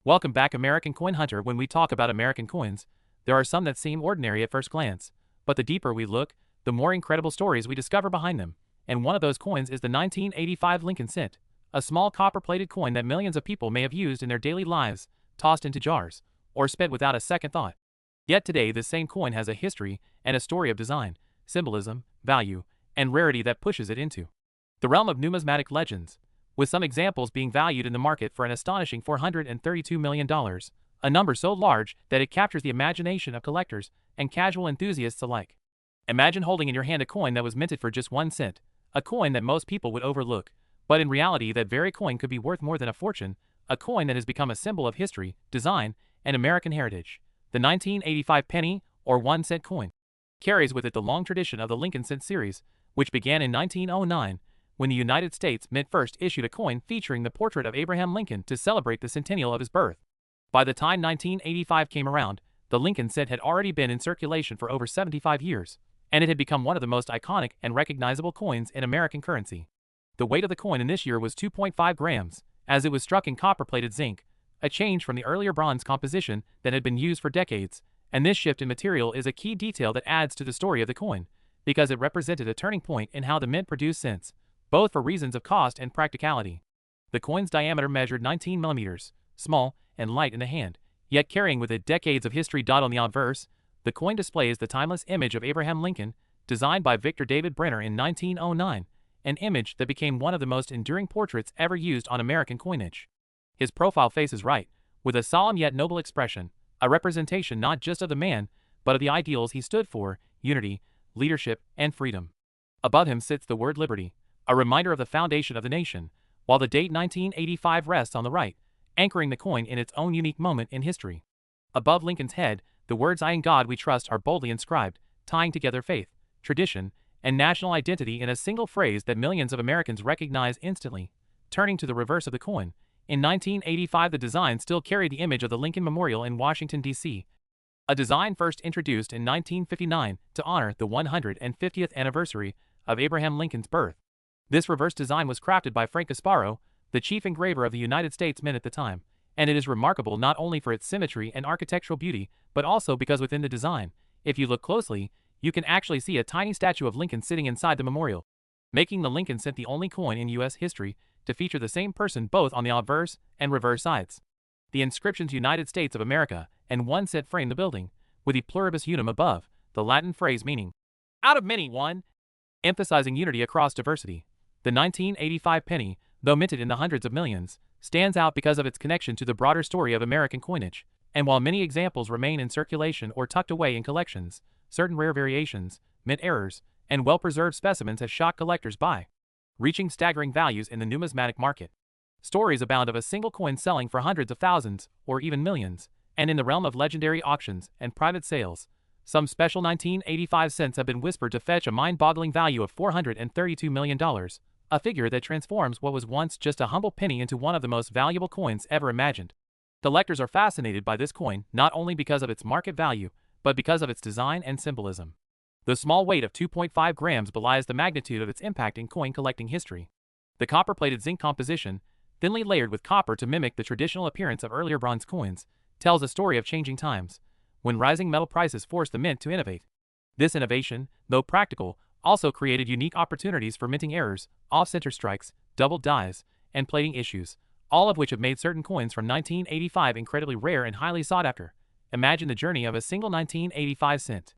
Welcome back, American Coin Hunter. When we talk about American coins, there are some that seem ordinary at first glance, but the deeper we look, the more incredible stories we discover behind them. And one of those coins is the 1985 Lincoln cent, a small copper-plated coin that millions of people may have used in their daily lives, tossed into jars, or spent without a second thought. Yet today, this same coin has a history and a story of design, symbolism, value, and rarity that pushes it into the realm of numismatic legends, with some examples being valued in the market for an astonishing $432 million, a number so large that it captures the imagination of collectors and casual enthusiasts alike. Imagine holding in your hand a coin that was minted for just 1 cent, a coin that most people would overlook, but in reality that very coin could be worth more than a fortune, a coin that has become a symbol of history, design, and American heritage. The 1985 penny, or 1 cent coin, carries with it the long tradition of the Lincoln cent series, which began in 1909, when the United States Mint first issued a coin featuring the portrait of Abraham Lincoln to celebrate the centennial of his birth. By the time 1985 came around, the Lincoln cent had already been in circulation for over 75 years, and it had become one of the most iconic and recognizable coins in American currency. The weight of the coin in this year was 2.5 grams, as it was struck in copper-plated zinc, a change from the earlier bronze composition that had been used for decades, and this shift in material is a key detail that adds to the story of the coin, because it represented a turning point in how the mint produced cents, both for reasons of cost and practicality. The coin's diameter measured 19 millimeters, small and light in the hand, yet carrying with it decades of history. On the obverse, the coin displays the timeless image of Abraham Lincoln, designed by Victor David Brenner in 1909, an image that became one of the most enduring portraits ever used on American coinage. His profile faces right, with a solemn yet noble expression, a representation not just of the man, but of the ideals he stood for: unity, leadership, and freedom. Above him sits the word liberty, a reminder of the foundation of the nation, while the date 1985 rests on the right, anchoring the coin in its own unique moment in history. Above Lincoln's head, the words "I in God we trust" are boldly inscribed, tying together faith, tradition, and national identity in a single phrase that millions of Americans recognize instantly. Turning to the reverse of the coin, in 1985 the design still carried the image of the Lincoln Memorial in Washington, D.C., a design first introduced in 1959 to honor the 150th anniversary of Abraham Lincoln's birth. This reverse design was crafted by Frank Gasparo, the chief engraver of the United States Mint at the time, and it is remarkable not only for its symmetry and architectural beauty, but also because within the design, if you look closely, you can actually see a tiny statue of Lincoln sitting inside the memorial, making the Lincoln cent the only coin in U.S. history to feature the same person both on the obverse and reverse sides. The inscriptions "United States of America" and 1 cent frame the building, with the pluribus unum above, the Latin phrase meaning "out of many one," emphasizing unity across diversity. The 1985 penny, though minted in the hundreds of millions, stands out because of its connection to the broader story of American coinage, and while many examples remain in circulation or tucked away in collections, certain rare variations, mint errors, and well-preserved specimens have shocked collectors by reaching staggering values in the numismatic market. Stories abound of a single coin selling for hundreds of thousands, or even millions, and in the realm of legendary auctions and private sales, some special 1985 cents have been whispered to fetch a mind-boggling value of $432 million, a figure that transforms what was once just a humble penny into one of the most valuable coins ever imagined. Collectors are fascinated by this coin not only because of its market value, but because of its design and symbolism. The small weight of 2.5 grams belies the magnitude of its impact in coin collecting history. The copper-plated zinc composition, thinly layered with copper to mimic the traditional appearance of earlier bronze coins, tells a story of changing times, when rising metal prices forced the mint to innovate. This innovation, though practical, also created unique opportunities for minting errors, off-center strikes, double dies, and plating issues, all of which have made certain coins from 1985 incredibly rare and highly sought after. Imagine the journey of a single 1985 cent.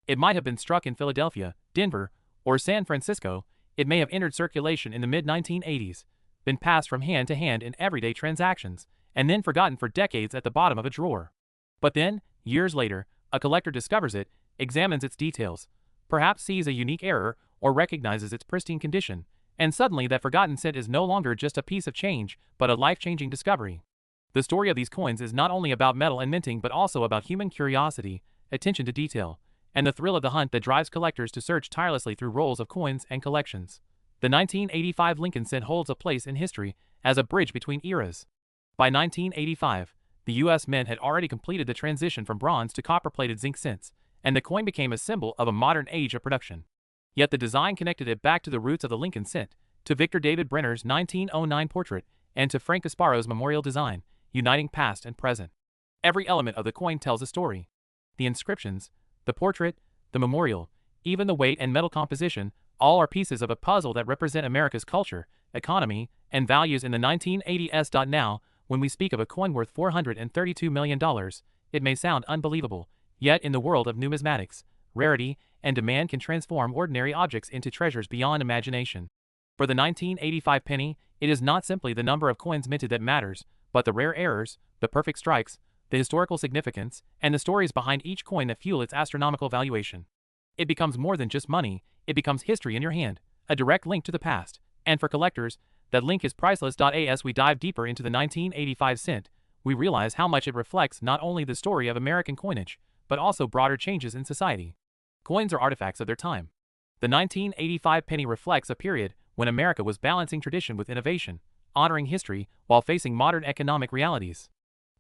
It might have been struck in Philadelphia, Denver, or San Francisco. It may have entered circulation in the mid-1980s, been passed from hand to hand in everyday transactions, and then forgotten for decades at the bottom of a drawer. But then, years later, a collector discovers it, examines its details, perhaps sees a unique error or recognizes its pristine condition, and suddenly that forgotten cent is no longer just a piece of change, but a life-changing discovery. The story of these coins is not only about metal and minting but also about human curiosity, attention to detail, and the thrill of the hunt that drives collectors to search tirelessly through rolls of coins and collections. The 1985 Lincoln cent holds a place in history as a bridge between eras. By 1985, the U.S. Mint had already completed the transition from bronze to copper-plated zinc cents, and the coin became a symbol of a modern age of production. Yet the design connected it back to the roots of the Lincoln cent, to Victor David Brenner's 1909 portrait, and to Frank Gasparo's memorial design, uniting past and present. Every element of the coin tells a story. The inscriptions, the portrait, the memorial, even the weight and metal composition, all are pieces of a puzzle that represent America's culture, economy, and values in the 1980s. Now, when we speak of a coin worth $432 million, it may sound unbelievable, yet in the world of numismatics, rarity and demand can transform ordinary objects into treasures beyond imagination. For the 1985 penny, it is not simply the number of coins minted that matters, but the rare errors, the perfect strikes, the historical significance, and the stories behind each coin that fuel its astronomical valuation. It becomes more than just money, it becomes history in your hand, a direct link to the past, and for collectors, that link is priceless. As we dive deeper into the 1985 cent, we realize how much it reflects not only the story of American coinage, but also broader changes in society. Coins are artifacts of their time. The 1985 penny reflects a period when America was balancing tradition with innovation, honoring history while facing modern economic realities.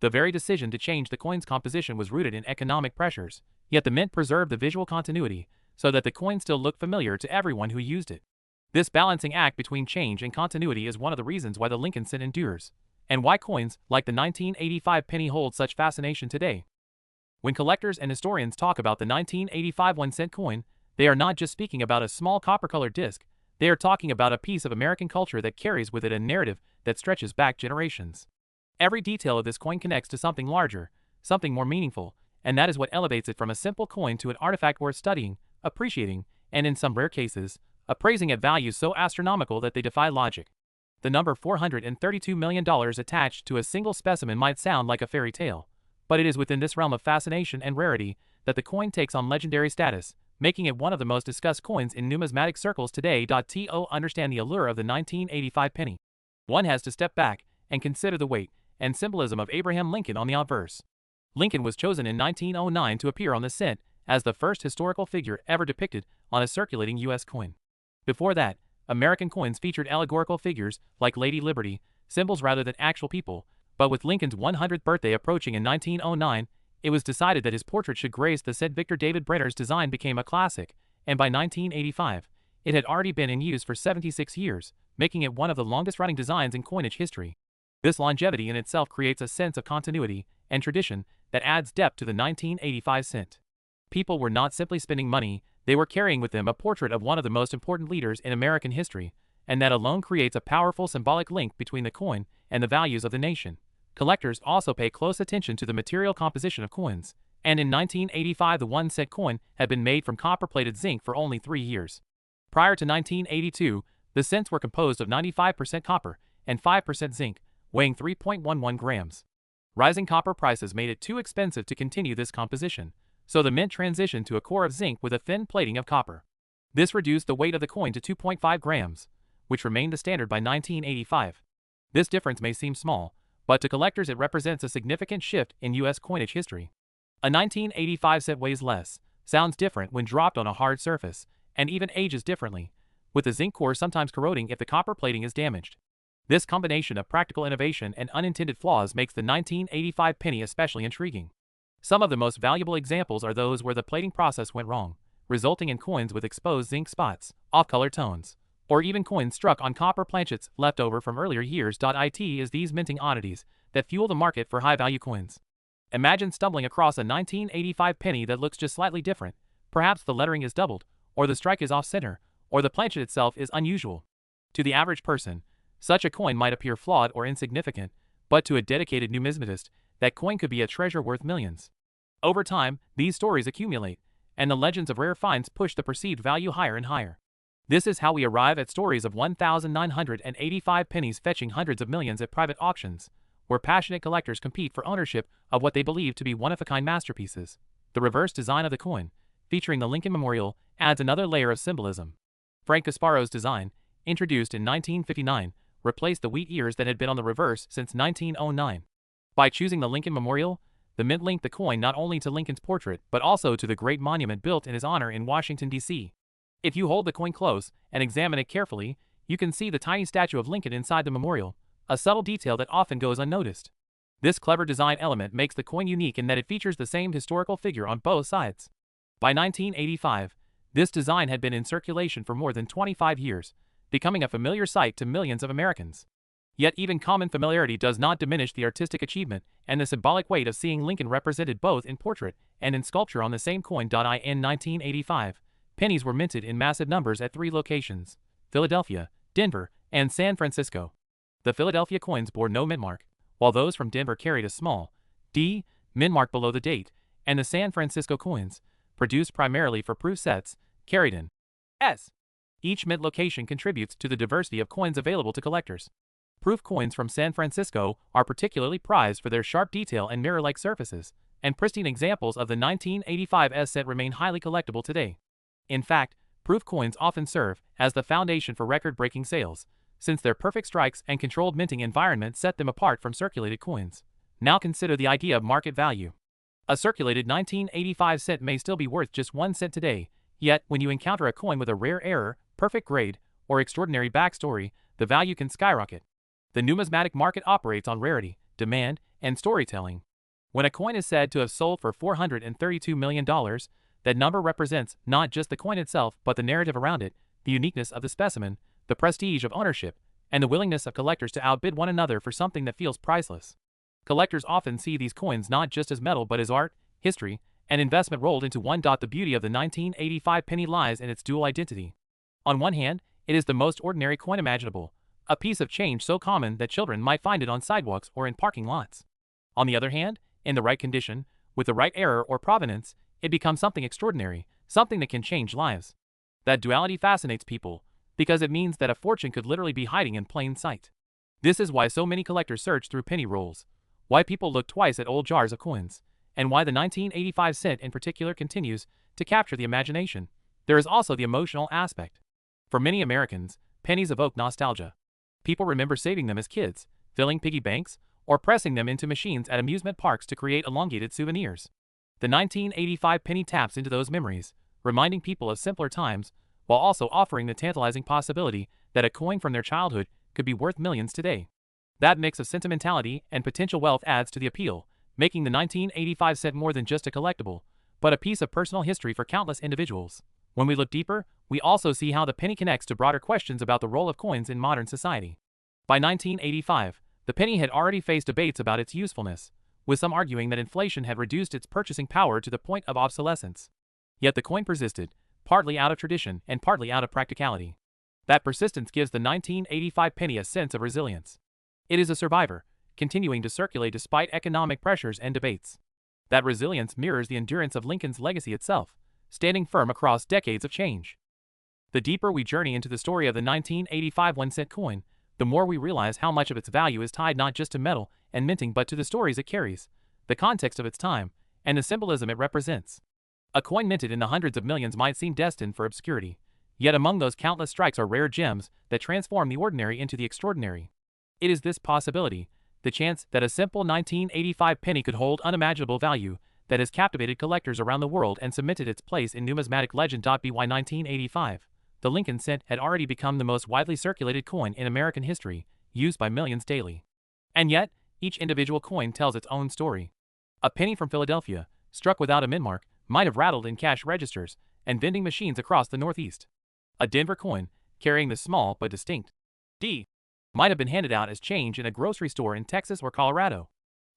The very decision to change the coin's composition was rooted in economic pressures, yet the mint preserved the visual continuity so that the coin still looked familiar to everyone who used it. This balancing act between change and continuity is one of the reasons why the Lincoln cent endures, and why coins like the 1985 penny hold such fascination today. When collectors and historians talk about the 1985 1-cent coin, they are not just speaking about a small copper-colored disc, they are talking about a piece of American culture that carries with it a narrative that stretches back generations. Every detail of this coin connects to something larger, something more meaningful, and that is what elevates it from a simple coin to an artifact worth studying, appreciating, and in some rare cases, appraising at values so astronomical that they defy logic. The number $432 million attached to a single specimen might sound like a fairy tale, but it is within this realm of fascination and rarity that the coin takes on legendary status, making it one of the most discussed coins in numismatic circles today. To understand the allure of the 1985 penny, one has to step back and consider the weight and symbolism of Abraham Lincoln on the obverse. Lincoln was chosen in 1909 to appear on the cent as the first historical figure ever depicted on a circulating U.S. coin. Before that, American coins featured allegorical figures like Lady Liberty, symbols rather than actual people, but with Lincoln's 100th birthday approaching in 1909, it was decided that his portrait should grace the cent. Victor David Brenner's design became a classic, and by 1985, it had already been in use for 76 years, making it one of the longest-running designs in coinage history. This longevity in itself creates a sense of continuity and tradition that adds depth to the 1985 cent. People were not simply spending money, they were carrying with them a portrait of one of the most important leaders in American history, and that alone creates a powerful symbolic link between the coin and the values of the nation. Collectors also pay close attention to the material composition of coins, and in 1985 the 1-cent coin had been made from copper-plated zinc for only 3 years. Prior to 1982, the cents were composed of 95% copper and 5% zinc, weighing 3.11 grams. Rising copper prices made it too expensive to continue this composition, so the mint transitioned to a core of zinc with a thin plating of copper. This reduced the weight of the coin to 2.5 grams, which remained the standard by 1985. This difference may seem small, but to collectors it represents a significant shift in U.S. coinage history. A 1985 cent weighs less, sounds different when dropped on a hard surface, and even ages differently, with the zinc core sometimes corroding if the copper plating is damaged. This combination of practical innovation and unintended flaws makes the 1985 penny especially intriguing. Some of the most valuable examples are those where the plating process went wrong, resulting in coins with exposed zinc spots, off-color tones, or even coins struck on copper planchets left over from earlier years. It is these minting oddities that fuel the market for high-value coins. Imagine stumbling across a 1985 penny that looks just slightly different. Perhaps the lettering is doubled, or the strike is off-center, or the planchet itself is unusual. To the average person, such a coin might appear flawed or insignificant, but to a dedicated numismatist, that coin could be a treasure worth millions. Over time, these stories accumulate, and the legends of rare finds push the perceived value higher and higher. This is how we arrive at stories of 1,985 pennies fetching hundreds of millions at private auctions, where passionate collectors compete for ownership of what they believe to be one-of-a-kind masterpieces. The reverse design of the coin, featuring the Lincoln Memorial, adds another layer of symbolism. Frank Gasparo's design, introduced in 1959, replaced the wheat ears that had been on the reverse since 1909. By choosing the Lincoln Memorial, the mint linked the coin not only to Lincoln's portrait but also to the great monument built in his honor in Washington, D.C. If you hold the coin close and examine it carefully, you can see the tiny statue of Lincoln inside the memorial, a subtle detail that often goes unnoticed. This clever design element makes the coin unique in that it features the same historical figure on both sides. By 1985, this design had been in circulation for more than 25 years, becoming a familiar sight to millions of Americans. Yet even common familiarity does not diminish the artistic achievement and the symbolic weight of seeing Lincoln represented both in portrait and in sculpture on the same coin. In 1985, pennies were minted in massive numbers at 3 locations: Philadelphia, Denver, and San Francisco. The Philadelphia coins bore no mint mark, while those from Denver carried a small D mint mark below the date, and the San Francisco coins, produced primarily for proof sets, carried an S. Each mint location contributes to the diversity of coins available to collectors. Proof coins from San Francisco are particularly prized for their sharp detail and mirror-like surfaces, and pristine examples of the 1985 S set remain highly collectible today. In fact, proof coins often serve as the foundation for record-breaking sales, since their perfect strikes and controlled minting environment set them apart from circulated coins. Now consider the idea of market value. A circulated 1985 cent may still be worth just 1 cent today, yet when you encounter a coin with a rare error, perfect grade, or extraordinary backstory, the value can skyrocket. The numismatic market operates on rarity, demand, and storytelling. When a coin is said to have sold for $432 million, that number represents not just the coin itself but the narrative around it, the uniqueness of the specimen, the prestige of ownership, and the willingness of collectors to outbid one another for something that feels priceless. Collectors often see these coins not just as metal but as art, history, and investment rolled into one. The beauty of the 1985 penny lies in its dual identity. On one hand, it is the most ordinary coin imaginable, a piece of change so common that children might find it on sidewalks or in parking lots. On the other hand, in the right condition, with the right error or provenance, it becomes something extraordinary, something that can change lives. That duality fascinates people, because it means that a fortune could literally be hiding in plain sight. This is why so many collectors search through penny rolls, why people look twice at old jars of coins, and why the 1985 cent in particular continues to capture the imagination. There is also the emotional aspect. For many Americans, pennies evoke nostalgia. People remember saving them as kids, filling piggy banks, or pressing them into machines at amusement parks to create elongated souvenirs. The 1985 penny taps into those memories, reminding people of simpler times, while also offering the tantalizing possibility that a coin from their childhood could be worth millions today. That mix of sentimentality and potential wealth adds to the appeal, making the 1985 cent more than just a collectible, but a piece of personal history for countless individuals. When we look deeper, we also see how the penny connects to broader questions about the role of coins in modern society. By 1985, the penny had already faced debates about its usefulness, with some arguing that inflation had reduced its purchasing power to the point of obsolescence. Yet the coin persisted, partly out of tradition and partly out of practicality. That persistence gives the 1985 penny a sense of resilience. It is a survivor, continuing to circulate despite economic pressures and debates. That resilience mirrors the endurance of Lincoln's legacy itself, standing firm across decades of change. The deeper we journey into the story of the 1985 1-cent coin, the more we realize how much of its value is tied not just to metal and minting but to the stories it carries, the context of its time, and the symbolism it represents. A coin minted in the hundreds of millions might seem destined for obscurity, yet among those countless strikes are rare gems that transform the ordinary into the extraordinary. It is this possibility, the chance that a simple 1985 penny could hold unimaginable value, that has captivated collectors around the world and cemented its place in numismatic legend. By 1985, the Lincoln cent had already become the most widely circulated coin in American history, used by millions daily. And yet, each individual coin tells its own story. A penny from Philadelphia, struck without a mint mark, might have rattled in cash registers and vending machines across the Northeast. A Denver coin, carrying the small but distinct D, might have been handed out as change in a grocery store in Texas or Colorado.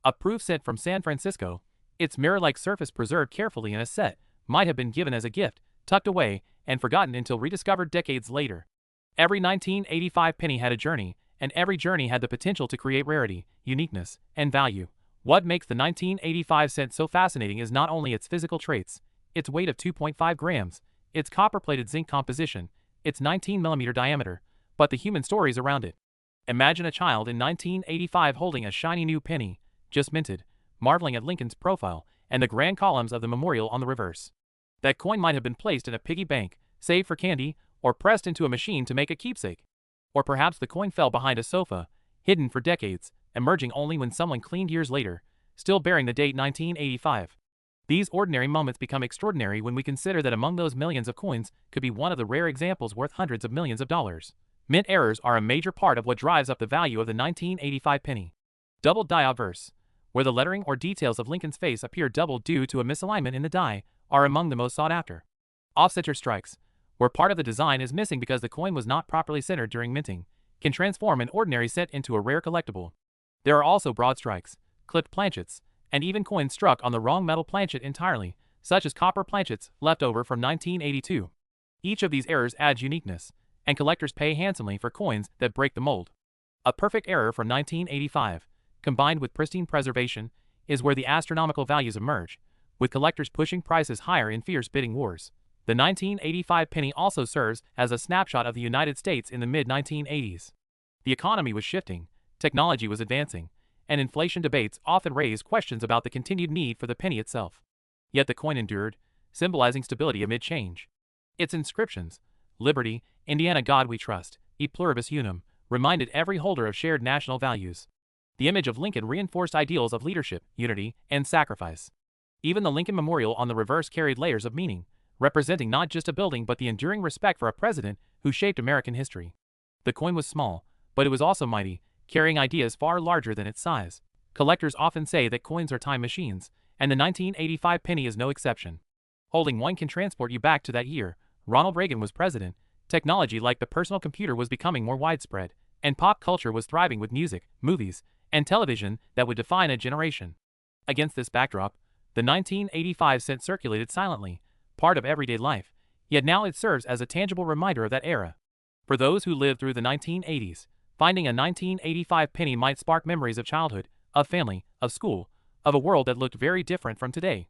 A proof cent from San Francisco, its mirror-like surface preserved carefully in a set, might have been given as a gift, tucked away, and forgotten until rediscovered decades later. Every 1985 penny had a journey, and every journey had the potential to create rarity, uniqueness, and value. What makes the 1985 cent so fascinating is not only its physical traits, its weight of 2.5 grams, its copper-plated zinc composition, its 19mm diameter, but the human stories around it. Imagine a child in 1985 holding a shiny new penny, just minted, marveling at Lincoln's profile and the grand columns of the memorial on the reverse. That coin might have been placed in a piggy bank, saved for candy, or pressed into a machine to make a keepsake. Or perhaps the coin fell behind a sofa, hidden for decades, emerging only when someone cleaned years later, still bearing the date 1985. These ordinary moments become extraordinary when we consider that among those millions of coins could be one of the rare examples worth hundreds of millions of dollars. Mint errors are a major part of what drives up the value of the 1985 penny. Doubled die obverse, where the lettering or details of Lincoln's face appear doubled due to a misalignment in the die, are among the most sought after. Off-center strikes, where part of the design is missing because the coin was not properly centered during minting, can transform an ordinary cent into a rare collectible. There are also broad strikes, clipped planchets, and even coins struck on the wrong metal planchet entirely, such as copper planchets left over from 1982. Each of these errors adds uniqueness, and collectors pay handsomely for coins that break the mold. A perfect error from 1985, combined with pristine preservation, is where the astronomical values emerge, with collectors pushing prices higher in fierce bidding wars. The 1985 penny also serves as a snapshot of the United States in the mid-1980s. The economy was shifting, technology was advancing, and inflation debates often raised questions about the continued need for the penny itself. Yet the coin endured, symbolizing stability amid change. Its inscriptions, "Liberty, Indiana God we trust, e pluribus unum," reminded every holder of shared national values. The image of Lincoln reinforced ideals of leadership, unity, and sacrifice. Even the Lincoln Memorial on the reverse carried layers of meaning, representing not just a building but the enduring respect for a president who shaped American history. The coin was small, but it was also mighty, carrying ideas far larger than its size. Collectors often say that coins are time machines, and the 1985 penny is no exception. Holding one can transport you back to that year. Ronald Reagan was president, technology like the personal computer was becoming more widespread, and pop culture was thriving with music, movies, and television that would define a generation. Against this backdrop, the 1985 cent circulated silently, part of everyday life, yet now it serves as a tangible reminder of that era. For those who lived through the 1980s, finding a 1985 penny might spark memories of childhood, of family, of school, of a world that looked very different from today.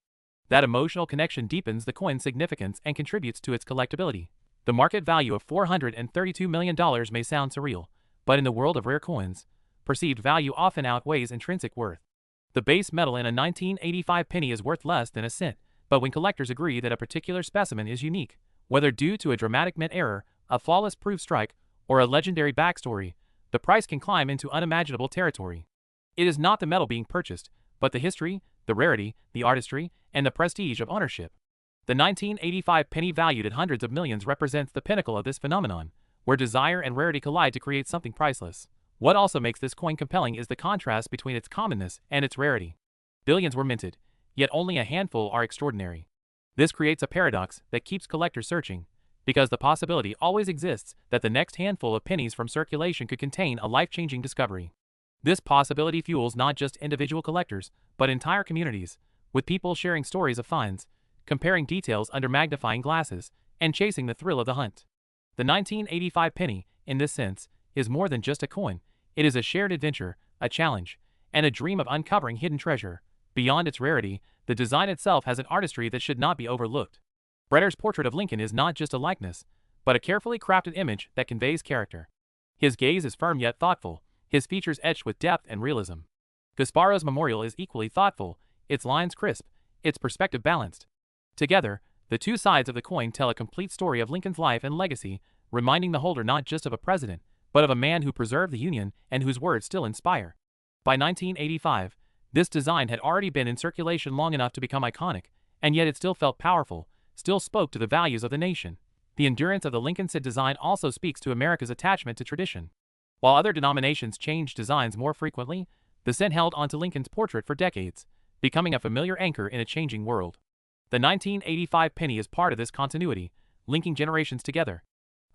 That emotional connection deepens the coin's significance and contributes to its collectability. The market value of $432 million may sound surreal, but in the world of rare coins, perceived value often outweighs intrinsic worth. The base metal in a 1985 penny is worth less than a cent, but when collectors agree that a particular specimen is unique, whether due to a dramatic mint error, a flawless proof strike, or a legendary backstory, the price can climb into unimaginable territory. It is not the metal being purchased, but the history, the rarity, the artistry, and the prestige of ownership. The 1985 penny valued at hundreds of millions represents the pinnacle of this phenomenon, where desire and rarity collide to create something priceless. What also makes this coin compelling is the contrast between its commonness and its rarity. Billions were minted, yet only a handful are extraordinary. This creates a paradox that keeps collectors searching, because the possibility always exists that the next handful of pennies from circulation could contain a life-changing discovery. This possibility fuels not just individual collectors, but entire communities, with people sharing stories of finds, comparing details under magnifying glasses, and chasing the thrill of the hunt. The 1985 penny, in this sense, is more than just a coin. It is a shared adventure, a challenge, and a dream of uncovering hidden treasure. Beyond its rarity, the design itself has an artistry that should not be overlooked. Bretter's portrait of Lincoln is not just a likeness, but a carefully crafted image that conveys character. His gaze is firm yet thoughtful, his features etched with depth and realism. Gasparo's memorial is equally thoughtful, its lines crisp, its perspective balanced. Together, the two sides of the coin tell a complete story of Lincoln's life and legacy, reminding the holder not just of a president, but of a man who preserved the Union and whose words still inspire. By 1985, this design had already been in circulation long enough to become iconic, and yet it still felt powerful, still spoke to the values of the nation. The endurance of the Lincoln cent design also speaks to America's attachment to tradition. While other denominations changed designs more frequently, the cent held onto Lincoln's portrait for decades, becoming a familiar anchor in a changing world. The 1985 penny is part of this continuity, linking generations together.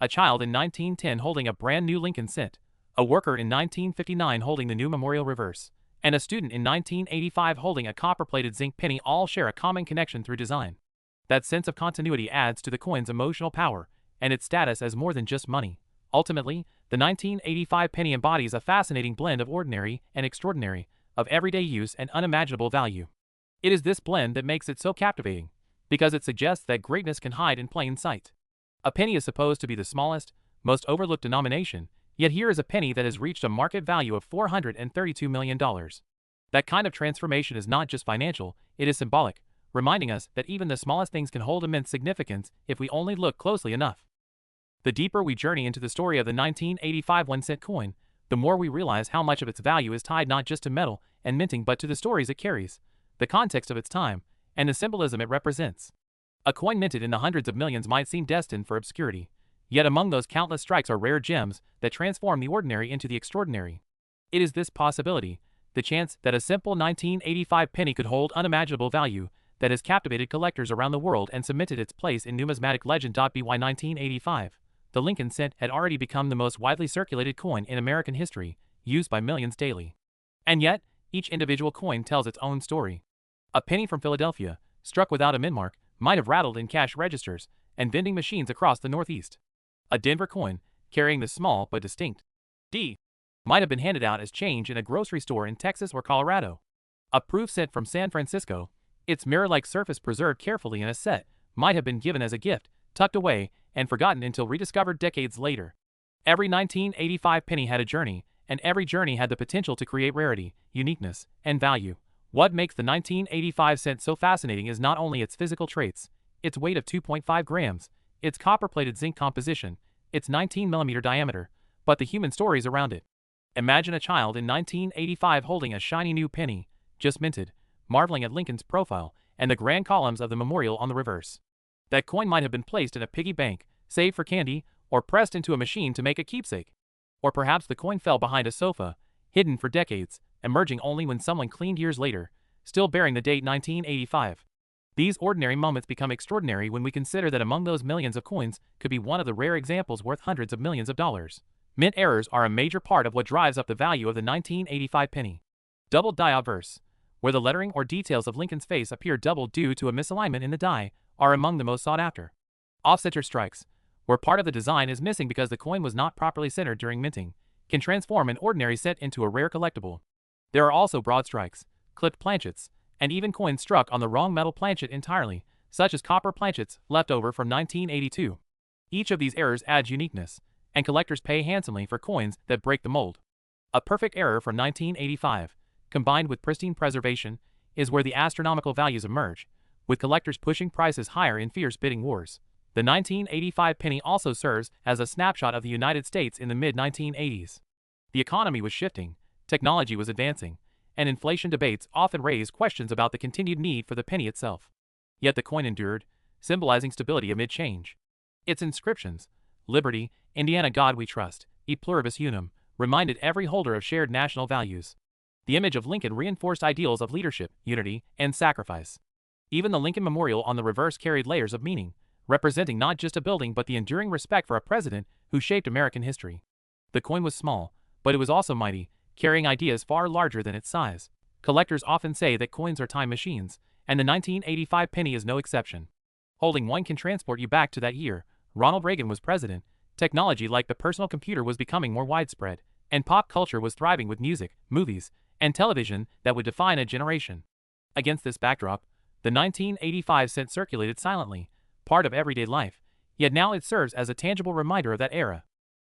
A child in 1910 holding a brand new Lincoln cent, a worker in 1959 holding the new memorial reverse, and a student in 1985 holding a copper-plated zinc penny all share a common connection through design. That sense of continuity adds to the coin's emotional power and its status as more than just money. Ultimately, the 1985 penny embodies a fascinating blend of ordinary and extraordinary, of everyday use and unimaginable value. It is this blend that makes it so captivating, because it suggests that greatness can hide in plain sight. A penny is supposed to be the smallest, most overlooked denomination, yet here is a penny that has reached a market value of $432 million. That kind of transformation is not just financial, it is symbolic, reminding us that even the smallest things can hold immense significance if we only look closely enough. The deeper we journey into the story of the 1985 1-cent coin, the more we realize how much of its value is tied not just to metal and minting but to the stories it carries, the context of its time, and the symbolism it represents. A coin minted in the hundreds of millions might seem destined for obscurity, yet among those countless strikes are rare gems that transform the ordinary into the extraordinary. It is this possibility, the chance that a simple 1985 penny could hold unimaginable value, that has captivated collectors around the world and cemented its place in numismatic legend. By 1985, the Lincoln cent had already become the most widely circulated coin in American history, used by millions daily. And yet, each individual coin tells its own story. A penny from Philadelphia, struck without a mint mark, might have rattled in cash registers and vending machines across the Northeast. A Denver coin, carrying the small but distinct D, might have been handed out as change in a grocery store in Texas or Colorado. A proof cent from San Francisco, its mirror-like surface preserved carefully in a set, might have been given as a gift, tucked away, and forgotten until rediscovered decades later. Every 1985 penny had a journey, and every journey had the potential to create rarity, uniqueness, and value. What makes the 1985 cent so fascinating is not only its physical traits, its weight of 2.5 grams, its copper-plated zinc composition, its 19mm diameter, but the human stories around it. Imagine a child in 1985 holding a shiny new penny, just minted, marveling at Lincoln's profile and the grand columns of the memorial on the reverse. That coin might have been placed in a piggy bank, saved for candy, or pressed into a machine to make a keepsake. Or perhaps the coin fell behind a sofa, hidden for decades, emerging only when someone cleaned years later, still bearing the date 1985. These ordinary moments become extraordinary when we consider that among those millions of coins could be one of the rare examples worth hundreds of millions of dollars. Mint errors are a major part of what drives up the value of the 1985 penny. Double die obverse, where the lettering or details of Lincoln's face appear doubled due to a misalignment in the die, are among the most sought after. Off-center strikes, where part of the design is missing because the coin was not properly centered during minting, can transform an ordinary cent into a rare collectible. There are also broad strikes, clipped planchets, and even coins struck on the wrong metal planchet entirely, such as copper planchets left over from 1982. Each of these errors adds uniqueness, and collectors pay handsomely for coins that break the mold. A perfect error from 1985, combined with pristine preservation, is where the astronomical values emerge, with collectors pushing prices higher in fierce bidding wars. The 1985 penny also serves as a snapshot of the United States in the mid-1980s. The economy was shifting, technology was advancing, and inflation debates often raised questions about the continued need for the penny itself. Yet the coin endured, symbolizing stability amid change. Its inscriptions, "Liberty, Indiana God we trust, e pluribus unum," reminded every holder of shared national values. The image of Lincoln reinforced ideals of leadership, unity, and sacrifice. Even the Lincoln Memorial on the reverse carried layers of meaning, representing not just a building but the enduring respect for a president who shaped American history. The coin was small, but it was also mighty, carrying ideas far larger than its size. Collectors often say that coins are time machines, and the 1985 penny is no exception. Holding one can transport you back to that year. Ronald Reagan was president, technology like the personal computer was becoming more widespread, and pop culture was thriving with music, movies, and television that would define a generation. Against this backdrop, the 1985 cent circulated silently, part of everyday life, yet now it serves as a tangible reminder of that era.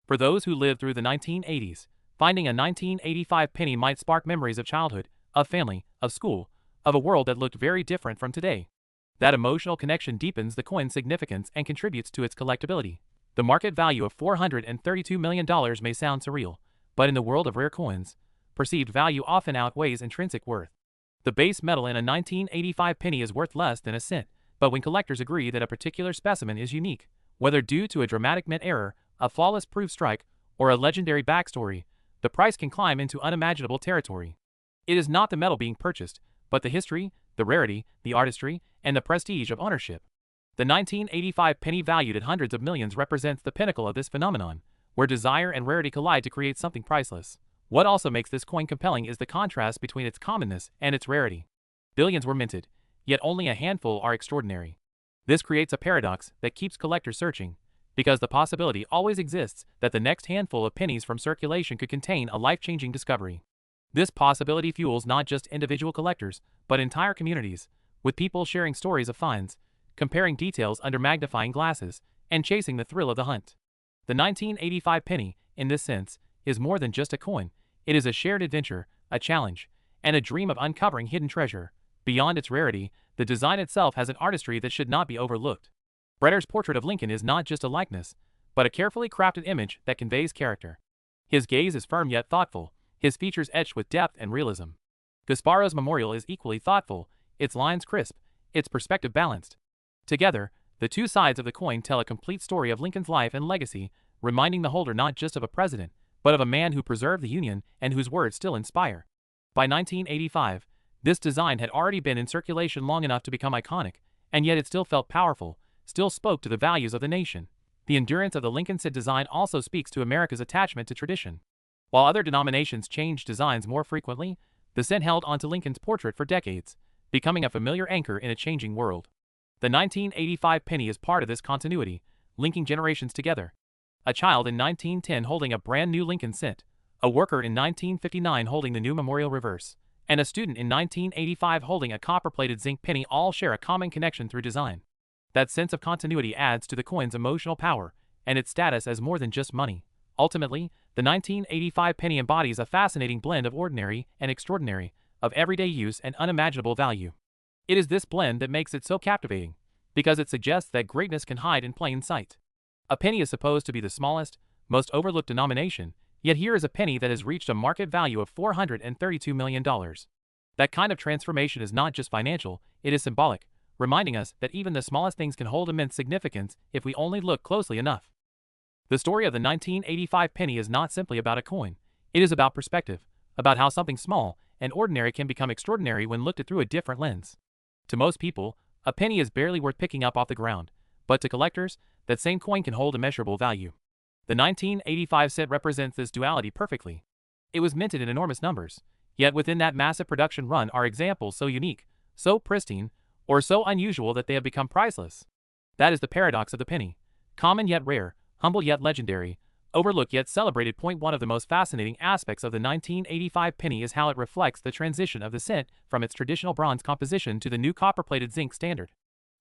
For those who lived through the 1980s, finding a 1985 penny might spark memories of childhood, of family, of school, of a world that looked very different from today. That emotional connection deepens the coin's significance and contributes to its collectability. The market value of $432 million may sound surreal, but in the world of rare coins, perceived value often outweighs intrinsic worth. The base metal in a 1985 penny is worth less than a cent, but when collectors agree that a particular specimen is unique, whether due to a dramatic mint error, a flawless proof strike, or a legendary backstory, the price can climb into unimaginable territory. It is not the metal being purchased, but the history, the rarity, the artistry, and the prestige of ownership. The 1985 penny valued at hundreds of millions represents the pinnacle of this phenomenon, where desire and rarity collide to create something priceless. What also makes this coin compelling is the contrast between its commonness and its rarity. Billions were minted, yet only a handful are extraordinary. This creates a paradox that keeps collectors searching, because the possibility always exists that the next handful of pennies from circulation could contain a life-changing discovery. This possibility fuels not just individual collectors, but entire communities, with people sharing stories of finds, comparing details under magnifying glasses, and chasing the thrill of the hunt. The 1985 penny, in this sense, is more than just a coin. It is a shared adventure, a challenge, and a dream of uncovering hidden treasure. Beyond its rarity, the design itself has an artistry that should not be overlooked. Bretter's portrait of Lincoln is not just a likeness, but a carefully crafted image that conveys character. His gaze is firm yet thoughtful, his features etched with depth and realism. Gasparo's memorial is equally thoughtful, its lines crisp, its perspective balanced. Together, the two sides of the coin tell a complete story of Lincoln's life and legacy, reminding the holder not just of a president, but of a man who preserved the Union and whose words still inspire. By 1985, this design had already been in circulation long enough to become iconic, and yet it still felt powerful, still spoke to the values of the nation. The endurance of the Lincoln cent design also speaks to America's attachment to tradition. While other denominations changed designs more frequently, the cent held onto Lincoln's portrait for decades, becoming a familiar anchor in a changing world. The 1985 penny is part of this continuity, linking generations together. A child in 1910 holding a brand new Lincoln cent, a worker in 1959 holding the new memorial reverse, and a student in 1985 holding a copper-plated zinc penny all share a common connection through design. That sense of continuity adds to the coin's emotional power and its status as more than just money. Ultimately, the 1985 penny embodies a fascinating blend of ordinary and extraordinary, of everyday use and unimaginable value. It is this blend that makes it so captivating, because it suggests that greatness can hide in plain sight. A penny is supposed to be the smallest, most overlooked denomination, yet here is a penny that has reached a market value of $432 million. That kind of transformation is not just financial, it is symbolic, reminding us that even the smallest things can hold immense significance if we only look closely enough. The story of the 1985 penny is not simply about a coin. It is about perspective, about how something small and ordinary can become extraordinary when looked at through a different lens. To most people, a penny is barely worth picking up off the ground, but to collectors, that same coin can hold immeasurable value. The 1985 cent represents this duality perfectly. It was minted in enormous numbers, yet within that massive production run are examples so unique, so pristine, or so unusual that they have become priceless. That is the paradox of the penny. Common yet rare, humble yet legendary, overlooked yet celebrated. One of the most fascinating aspects of the 1985 penny is how it reflects the transition of the cent from its traditional bronze composition to the new copper-plated zinc standard.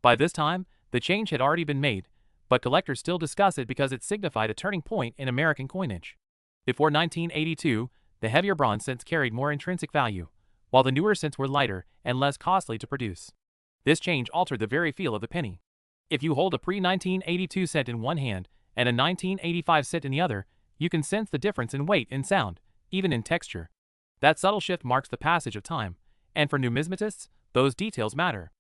By this time, the change had already been made, but collectors still discuss it because it signified a turning point in American coinage. Before 1982, the heavier bronze cents carried more intrinsic value, while the newer cents were lighter and less costly to produce. This change altered the very feel of the penny. If you hold a pre-1982 cent in one hand and a 1985 cent in the other, you can sense the difference in weight and sound, even in texture. That subtle shift marks the passage of time, and for numismatists, those details matter.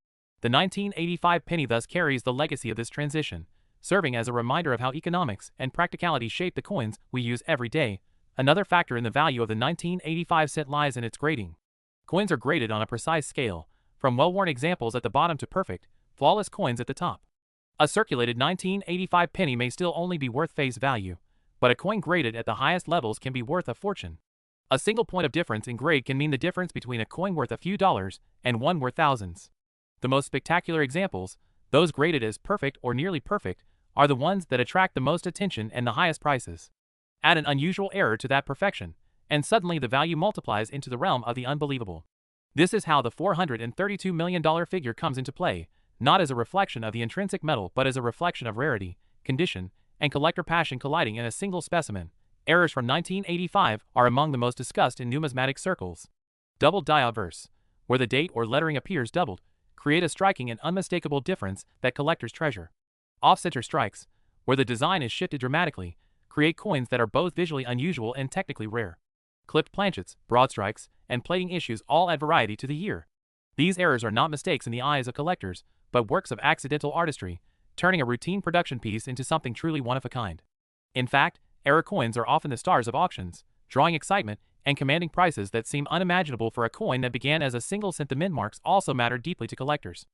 The 1985 penny thus carries the legacy of this transition, serving as a reminder of how economics and practicality shape the coins we use every day. Another factor in the value of the 1985 cent lies in its grading. Coins are graded on a precise scale, from well-worn examples at the bottom to perfect, flawless coins at the top. A circulated 1985 penny may still only be worth face value, but a coin graded at the highest levels can be worth a fortune. A single point of difference in grade can mean the difference between a coin worth a few dollars and one worth thousands. The most spectacular examples, those graded as perfect or nearly perfect, are the ones that attract the most attention and the highest prices. Add an unusual error to that perfection, and suddenly the value multiplies into the realm of the unbelievable. This is how the $432 million figure comes into play, not as a reflection of the intrinsic metal but as a reflection of rarity, condition, and collector passion colliding in a single specimen. Errors from 1985 are among the most discussed in numismatic circles. Doubled die obverse, where the date or lettering appears doubled, create a striking and unmistakable difference that collectors treasure. Off-center strikes, where the design is shifted dramatically, create coins that are both visually unusual and technically rare. Clipped planchets, broad strikes, and plating issues all add variety to the year. These errors are not mistakes in the eyes of collectors, but works of accidental artistry, turning a routine production piece into something truly one of a kind. In fact, error coins are often the stars of auctions, drawing excitement and commanding prices that seem unimaginable for a coin that began as a single cent. The mint marks also matter deeply to collectors.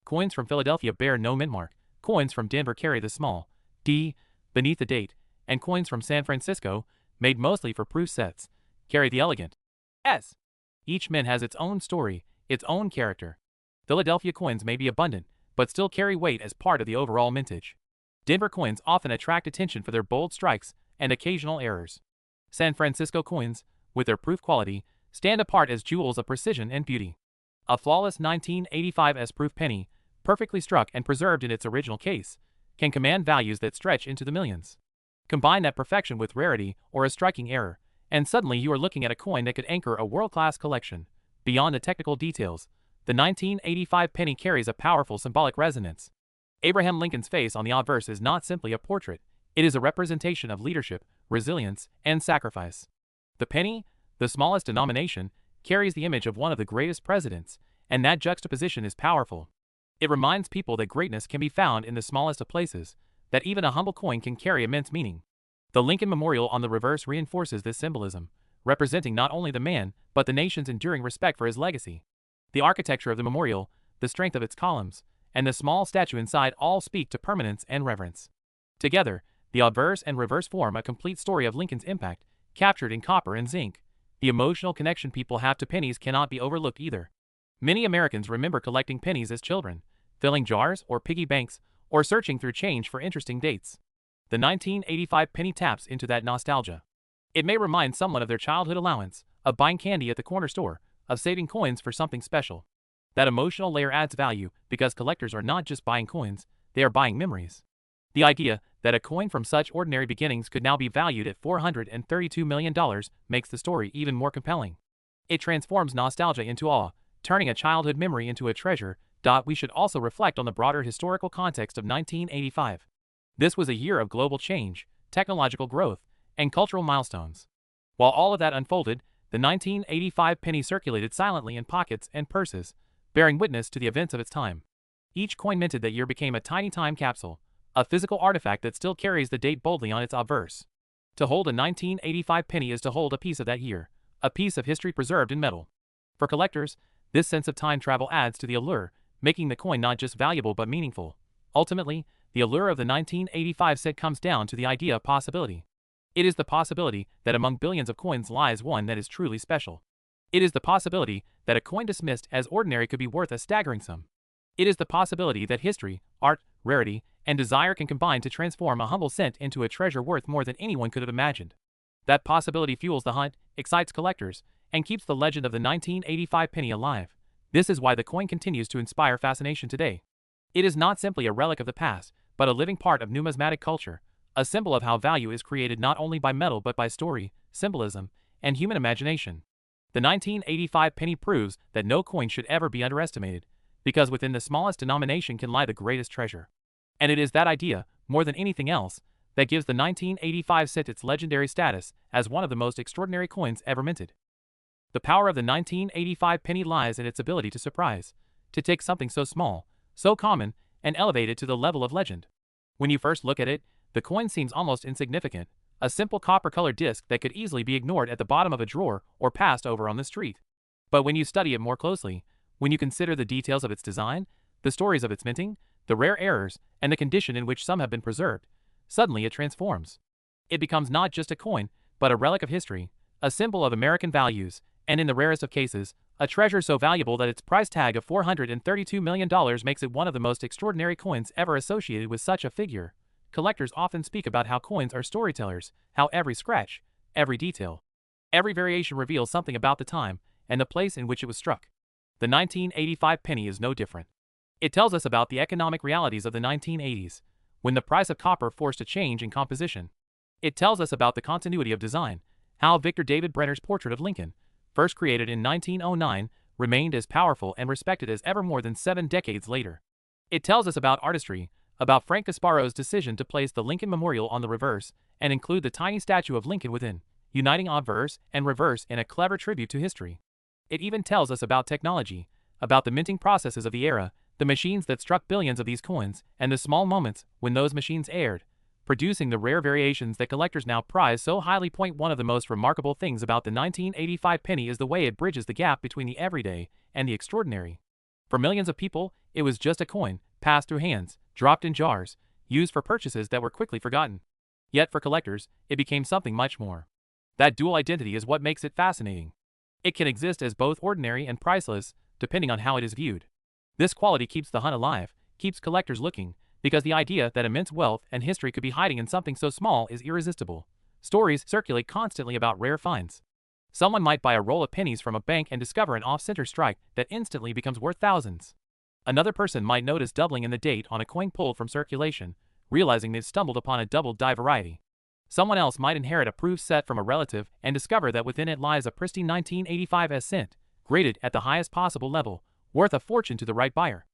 Coins from Philadelphia bear no mint mark, coins from Denver carry the small D beneath the date, and coins from San Francisco, made mostly for proof sets, carry the elegant S. Each mint has its own story, its own character. Philadelphia coins may be abundant, but still carry weight as part of the overall mintage. Denver coins often attract attention for their bold strikes and occasional errors. San Francisco coins, with their proof quality, stand apart as jewels of precision and beauty. A flawless 1985 S-proof penny, perfectly struck and preserved in its original case, can command values that stretch into the millions. Combine that perfection with rarity or a striking error, and suddenly you are looking at a coin that could anchor a world-class collection. Beyond the technical details, the 1985 penny carries a powerful symbolic resonance. Abraham Lincoln's face on the obverse is not simply a portrait, it is a representation of leadership, resilience, and sacrifice. The penny, the smallest denomination, carries the image of one of the greatest presidents, and that juxtaposition is powerful. It reminds people that greatness can be found in the smallest of places, that even a humble coin can carry immense meaning. The Lincoln Memorial on the reverse reinforces this symbolism, representing not only the man, but the nation's enduring respect for his legacy. The architecture of the memorial, the strength of its columns, and the small statue inside all speak to permanence and reverence. Together, the obverse and reverse form a complete story of Lincoln's impact, captured in copper and zinc. The emotional connection people have to pennies cannot be overlooked either. Many Americans remember collecting pennies as children, filling jars or piggy banks, or searching through change for interesting dates. The 1985 penny taps into that nostalgia. It may remind someone of their childhood allowance, of buying candy at the corner store, of saving coins for something special. That emotional layer adds value because collectors are not just buying coins, they are buying memories. The idea that a coin from such ordinary beginnings could now be valued at $432 million makes the story even more compelling. It transforms nostalgia into awe, turning a childhood memory into a treasure. We should also reflect on the broader historical context of 1985. This was a year of global change, technological growth, and cultural milestones. While all of that unfolded, the 1985 penny circulated silently in pockets and purses, bearing witness to the events of its time. Each coin minted that year became a tiny time capsule, a physical artifact that still carries the date boldly on its obverse. To hold a 1985 penny is to hold a piece of that year, a piece of history preserved in metal. For collectors, this sense of time travel adds to the allure, making the coin not just valuable but meaningful. Ultimately, the allure of the 1985 set comes down to the idea of possibility. It is the possibility that among billions of coins lies one that is truly special. It is the possibility that a coin dismissed as ordinary could be worth a staggering sum. It is the possibility that history, art, rarity, and desire can combine to transform a humble cent into a treasure worth more than anyone could have imagined. That possibility fuels the hunt, excites collectors, and keeps the legend of the 1985 penny alive. This is why the coin continues to inspire fascination today. It is not simply a relic of the past, but a living part of numismatic culture, a symbol of how value is created not only by metal but by story, symbolism, and human imagination. The 1985 penny proves that no coin should ever be underestimated, because within the smallest denomination can lie the greatest treasure. And it is that idea, more than anything else, that gives the 1985 cent its legendary status as one of the most extraordinary coins ever minted. The power of the 1985 penny lies in its ability to surprise, to take something so small, so common, and elevate it to the level of legend. When you first look at it, the coin seems almost insignificant, a simple copper-colored disc that could easily be ignored at the bottom of a drawer or passed over on the street. But when you study it more closely, when you consider the details of its design, the stories of its minting, the rare errors, and the condition in which some have been preserved, suddenly it transforms. It becomes not just a coin, but a relic of history, a symbol of American values, and in the rarest of cases, a treasure so valuable that its price tag of $432 million makes it one of the most extraordinary coins ever associated with such a figure. Collectors often speak about how coins are storytellers, how every scratch, every detail, every variation reveals something about the time and the place in which it was struck. The 1985 penny is no different. It tells us about the economic realities of the 1980s, when the price of copper forced a change in composition. It tells us about the continuity of design, how Victor David Brenner's portrait of Lincoln, first created in 1909, remained as powerful and respected as ever more than 7 decades later. It tells us about artistry, about Frank Gasparo's decision to place the Lincoln Memorial on the reverse and include the tiny statue of Lincoln within, uniting obverse and reverse in a clever tribute to history. It even tells us about technology, about the minting processes of the era, the machines that struck billions of these coins, and the small moments when those machines erred, producing the rare variations that collectors now prize so highly. One of the most remarkable things about the 1985 penny is the way it bridges the gap between the everyday and the extraordinary. For millions of people, it was just a coin, passed through hands, dropped in jars, used for purchases that were quickly forgotten. Yet for collectors, it became something much more. That dual identity is what makes it fascinating. It can exist as both ordinary and priceless, depending on how it is viewed. This quality keeps the hunt alive, keeps collectors looking, because the idea that immense wealth and history could be hiding in something so small is irresistible. Stories circulate constantly about rare finds. Someone might buy a roll of pennies from a bank and discover an off-center strike that instantly becomes worth thousands. Another person might notice doubling in the date on a coin pulled from circulation, realizing they've stumbled upon a double-die variety. Someone else might inherit a proof set from a relative and discover that within it lies a pristine 1985 cent, graded at the highest possible level, worth a fortune to the right buyer.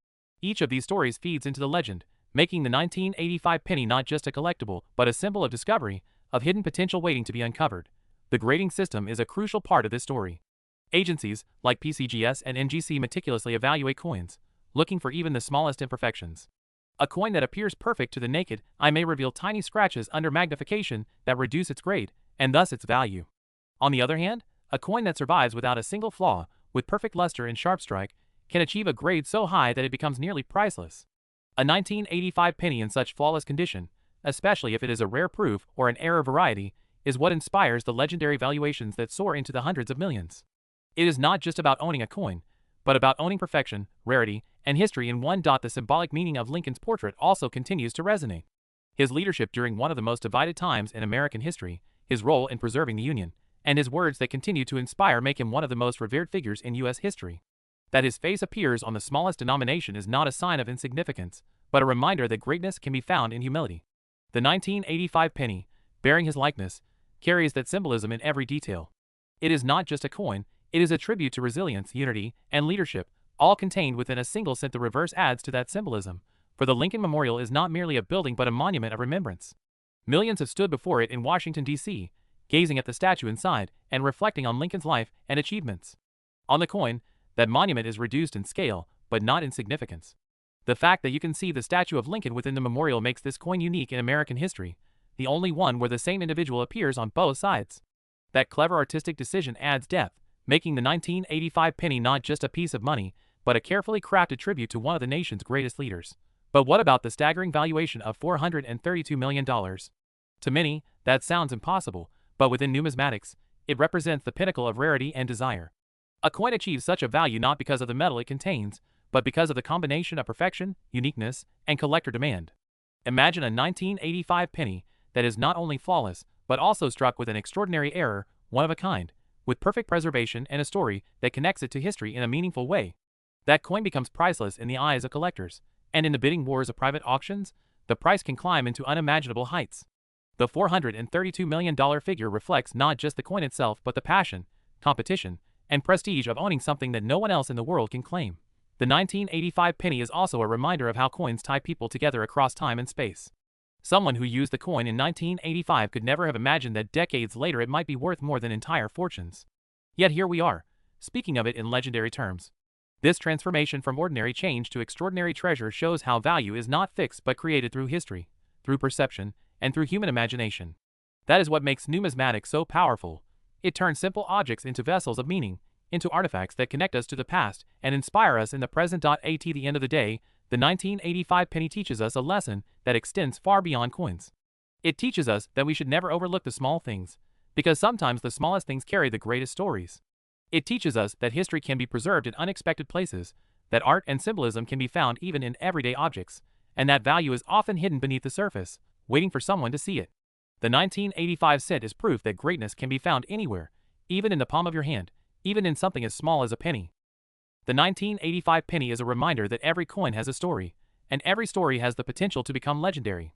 Each of these stories feeds into the legend, making the 1985 penny not just a collectible, but a symbol of discovery, of hidden potential waiting to be uncovered. The grading system is a crucial part of this story. Agencies, like PCGS and NGC, meticulously evaluate coins, looking for even the smallest imperfections. A coin that appears perfect to the naked eye may reveal tiny scratches under magnification that reduce its grade, and thus its value. On the other hand, a coin that survives without a single flaw, with perfect luster and sharp strike, can achieve a grade so high that it becomes nearly priceless. A 1985 penny in such flawless condition, especially if it is a rare proof or an rare variety, is what inspires the legendary valuations that soar into the hundreds of millions. It is not just about owning a coin, but about owning perfection, rarity, and history in one. The symbolic meaning of Lincoln's portrait also continues to resonate. His leadership during one of the most divided times in American history, his role in preserving the Union, and his words that continue to inspire make him one of the most revered figures in U.S. history. That his face appears on the smallest denomination is not a sign of insignificance, but a reminder that greatness can be found in humility. The 1985 penny, bearing his likeness, carries that symbolism in every detail. It is not just a coin, it is a tribute to resilience, unity, and leadership, all contained within a single cent. The reverse adds to that symbolism, for the Lincoln Memorial is not merely a building but a monument of remembrance. Millions have stood before it in Washington, D.C., gazing at the statue inside and reflecting on Lincoln's life and achievements. On the coin, that monument is reduced in scale, but not in significance. The fact that you can see the statue of Lincoln within the memorial makes this coin unique in American history, the only one where the same individual appears on both sides. That clever artistic decision adds depth, making the 1985 penny not just a piece of money, but a carefully crafted tribute to one of the nation's greatest leaders. But what about the staggering valuation of $432 million? To many, that sounds impossible, but within numismatics, it represents the pinnacle of rarity and desire. A coin achieves such a value not because of the metal it contains, but because of the combination of perfection, uniqueness, and collector demand. Imagine a 1985 penny that is not only flawless, but also struck with an extraordinary error, one of a kind, with perfect preservation and a story that connects it to history in a meaningful way. That coin becomes priceless in the eyes of collectors, and in the bidding wars of private auctions, the price can climb into unimaginable heights. The $432 million figure reflects not just the coin itself but the passion, competition, and prestige of owning something that no one else in the world can claim. The 1985 penny is also a reminder of how coins tie people together across time and space. Someone who used the coin in 1985 could never have imagined that decades later it might be worth more than entire fortunes. Yet here we are, speaking of it in legendary terms. This transformation from ordinary change to extraordinary treasure shows how value is not fixed but created through history, through perception, and through human imagination. That is what makes numismatics so powerful. It turns simple objects into vessels of meaning, into artifacts that connect us to the past and inspire us in the present. At the end of the day, the 1985 penny teaches us a lesson that extends far beyond coins. It teaches us that we should never overlook the small things, because sometimes the smallest things carry the greatest stories. It teaches us that history can be preserved in unexpected places, that art and symbolism can be found even in everyday objects, and that value is often hidden beneath the surface, waiting for someone to see it. The 1985 cent is proof that greatness can be found anywhere, even in the palm of your hand, even in something as small as a penny. The 1985 penny is a reminder that every coin has a story, and every story has the potential to become legendary.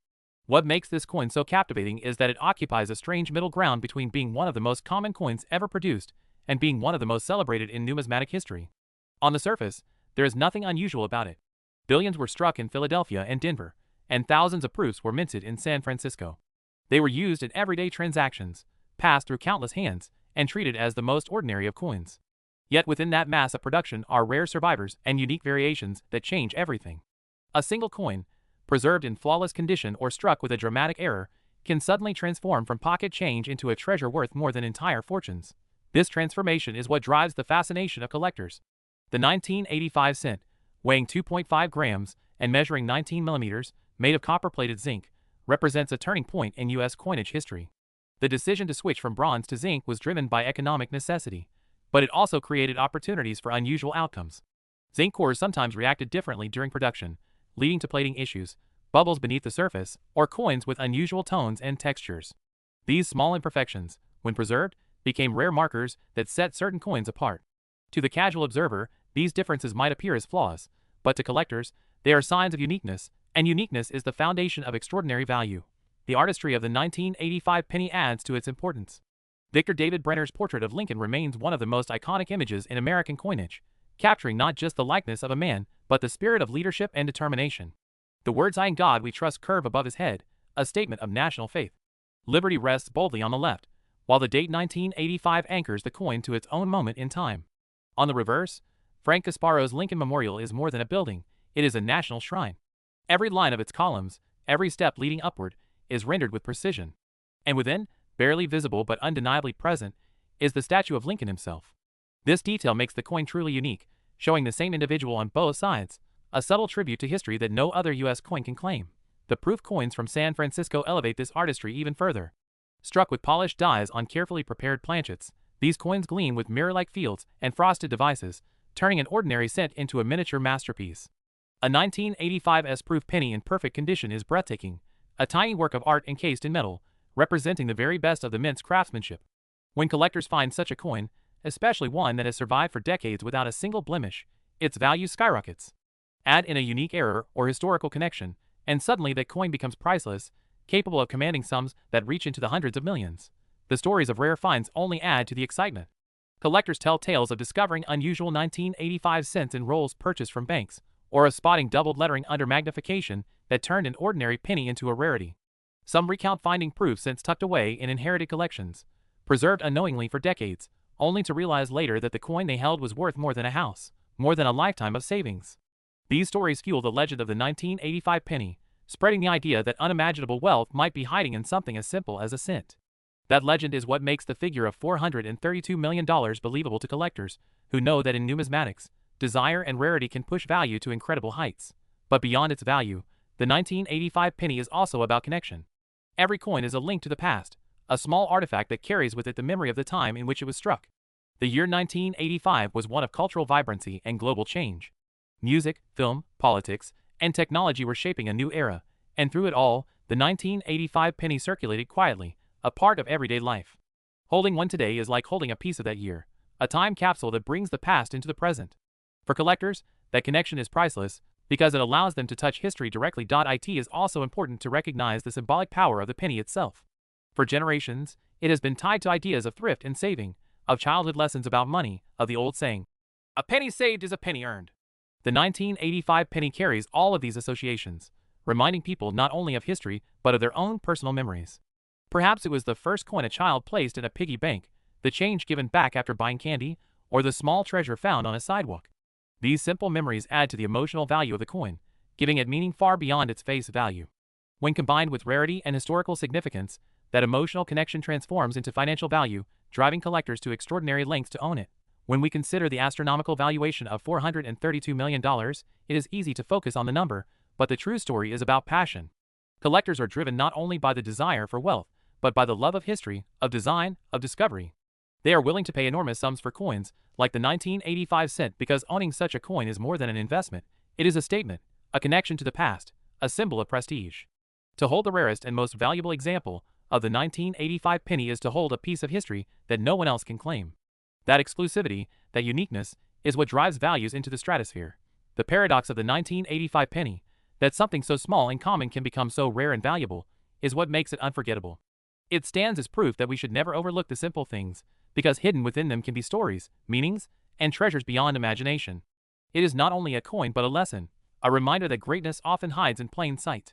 What makes this coin so captivating is that it occupies a strange middle ground between being one of the most common coins ever produced and being one of the most celebrated in numismatic history. On the surface, there is nothing unusual about it. Billions were struck in Philadelphia and Denver, and thousands of proofs were minted in San Francisco. They were used in everyday transactions, passed through countless hands, and treated as the most ordinary of coins. Yet within that mass of production are rare survivors and unique variations that change everything. A single coin, preserved in flawless condition or struck with a dramatic error, can suddenly transform from pocket change into a treasure worth more than entire fortunes. This transformation is what drives the fascination of collectors. The 1985 cent, weighing 2.5 grams and measuring 19 millimeters, made of copper-plated zinc, represents a turning point in U.S. coinage history. The decision to switch from bronze to zinc was driven by economic necessity, but it also created opportunities for unusual outcomes. Zinc cores sometimes reacted differently during production, leading to plating issues, bubbles beneath the surface, or coins with unusual tones and textures. These small imperfections, when preserved, became rare markers that set certain coins apart. To the casual observer, these differences might appear as flaws, but to collectors, they are signs of uniqueness, and uniqueness is the foundation of extraordinary value. The artistry of the 1985 penny adds to its importance. Victor David Brenner's portrait of Lincoln remains one of the most iconic images in American coinage, capturing not just the likeness of a man, but the spirit of leadership and determination. The words "I in God we trust" curve above his head, a statement of national faith. Liberty rests boldly on the left, while the date 1985 anchors the coin to its own moment in time. On the reverse, Frank Gasparo's Lincoln Memorial is more than a building, it is a national shrine. Every line of its columns, every step leading upward, is rendered with precision. And within, barely visible but undeniably present, is the statue of Lincoln himself. This detail makes the coin truly unique, showing the same individual on both sides, a subtle tribute to history that no other U.S. coin can claim. the proof coins from San Francisco elevate this artistry even further. Struck with polished dies on carefully prepared planchets, these coins gleam with mirror-like fields and frosted devices, turning an ordinary cent into a miniature masterpiece. A 1985 S-proof penny in perfect condition is breathtaking, a tiny work of art encased in metal, representing the very best of the mint's craftsmanship. When collectors find such a coin, especially one that has survived for decades without a single blemish, its value skyrockets. Add in a unique error or historical connection, and suddenly that coin becomes priceless, capable of commanding sums that reach into the hundreds of millions. The stories of rare finds only add to the excitement. Collectors tell tales of discovering unusual 1985 cents in rolls purchased from banks, or of spotting doubled lettering under magnification that turned an ordinary penny into a rarity. Some recount finding proof cents tucked away in inherited collections, preserved unknowingly for decades, only to realize later that the coin they held was worth more than a house, more than a lifetime of savings. These stories fuel the legend of the 1985 penny, spreading the idea that unimaginable wealth might be hiding in something as simple as a cent. That legend is what makes the figure of $432 million believable to collectors, who know that in numismatics, desire and rarity can push value to incredible heights. But beyond its value, the 1985 penny is also about connection. Every coin is a link to the past, a small artifact that carries with it the memory of the time in which it was struck. The year 1985 was one of cultural vibrancy and global change. Music, film, politics, and technology were shaping a new era, and through it all, the 1985 penny circulated quietly, a part of everyday life. Holding one today is like holding a piece of that year, a time capsule that brings the past into the present. For collectors, that connection is priceless, because it allows them to touch history directly. It is also important to recognize the symbolic power of the penny itself. For generations, it has been tied to ideas of thrift and saving, of childhood lessons about money, of the old saying, "A penny saved is a penny earned." The 1985 penny carries all of these associations, reminding people not only of history but of their own personal memories. Perhaps it was the first coin a child placed in a piggy bank, the change given back after buying candy, or the small treasure found on a sidewalk. These simple memories add to the emotional value of the coin, giving it meaning far beyond its face value. When combined with rarity and historical significance, that emotional connection transforms into financial value, driving collectors to extraordinary lengths to own it. When we consider the astronomical valuation of $432 million, it is easy to focus on the number, but the true story is about passion. Collectors are driven not only by the desire for wealth, but by the love of history, of design, of discovery. They are willing to pay enormous sums for coins, like the 1985 cent, because owning such a coin is more than an investment. It is a statement, a connection to the past, a symbol of prestige. To hold the rarest and most valuable example of the 1985 penny is to hold a piece of history that no one else can claim. That exclusivity, that uniqueness, is what drives values into the stratosphere. The paradox of the 1985 penny, that something so small and common can become so rare and valuable, is what makes it unforgettable. It stands as proof that we should never overlook the simple things, because hidden within them can be stories, meanings, and treasures beyond imagination. It is not only a coin but a lesson, a reminder that greatness often hides in plain sight.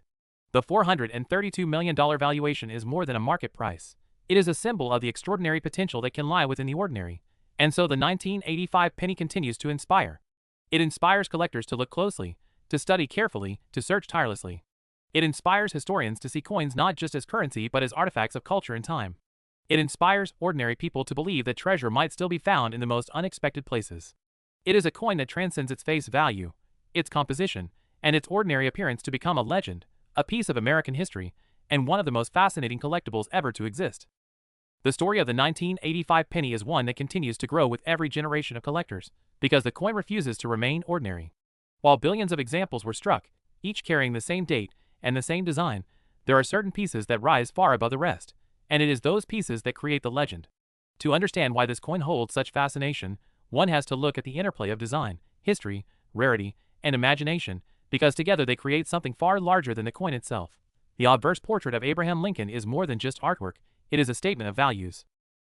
The $432 million valuation is more than a market price. It is a symbol of the extraordinary potential that can lie within the ordinary. And so the 1985 penny continues to inspire. It inspires collectors to look closely, to study carefully, to search tirelessly. It inspires historians to see coins not just as currency but as artifacts of culture and time. It inspires ordinary people to believe that treasure might still be found in the most unexpected places. It is a coin that transcends its face value, its composition, and its ordinary appearance to become a legend, a piece of American history, and one of the most fascinating collectibles ever to exist. The story of the 1985 penny is one that continues to grow with every generation of collectors, because the coin refuses to remain ordinary. While billions of examples were struck, each carrying the same date and the same design, there are certain pieces that rise far above the rest, and it is those pieces that create the legend. To understand why this coin holds such fascination, one has to look at the interplay of design, history, rarity, and imagination, because together they create something far larger than the coin itself. The obverse portrait of Abraham Lincoln is more than just artwork, it is a statement of values.